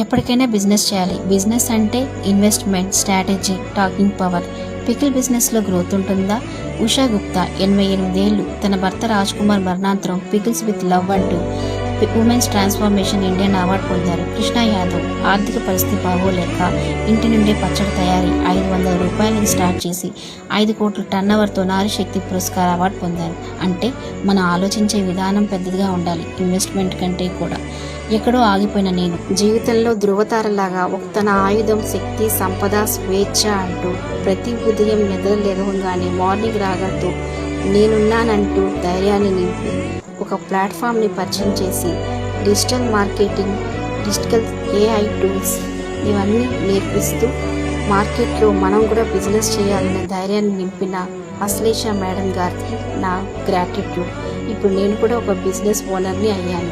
ఎప్పటికైనా బిజినెస్ చేయాలి. బిజినెస్ అంటే investment, strategy, talking power. Pickle బిజినెస్లో గ్రోత్ ఉంటుందా? ఉషా గుప్తా 88 ఏళ్ళు తన భర్త రాజ్ కుమార్ మరణాంతరం పికిల్స్ విత్ లవ్ అంటూ ఉమెన్స్ ట్రాన్స్ఫర్మేషన్ ఇండియన్ అవార్డు పొందారు. కృష్ణ యాదవ్ ఆర్థిక పరిస్థితి బాగోలేక ఇంటి నుండే పచ్చడి తయారీ 500 రూపాయల నుంచి స్టార్ట్ చేసి 5 కోట్ల టర్నోవర్తో నారీ శక్తి పురస్కార అవార్డు పొందారు. అంటే మనం ఆలోచించే విధానం పెద్దదిగా ఉండాలి. ఇన్వెస్ట్మెంట్ కంటే కూడా. ఎక్కడో ఆగిపోయిన నేను జీవితంలో ధృవతారలాగా తన ఆయుధం శక్తి, సంపద, స్వేచ్ఛ అంటూ ప్రతి ఉదయం నిద్ర లేవగానే మార్నింగ్ రాగాతో నేనున్నానంటూ ధైర్యాన్ని నింపి ఒక ప్లాట్ఫామ్ని పరిచయం చేసి digital marketing, digital AI tools ఇవన్నీ నేర్పిస్తూ మార్కెట్లో మనం కూడా బిజినెస్ చేయాలనే ధైర్యాన్ని నింపిన అశ్లేష మేడం గారికి నా గ్రాటిట్యూడ్. ఇప్పుడు నేను కూడా ఒక బిజినెస్ ఓనర్ని అయ్యాను.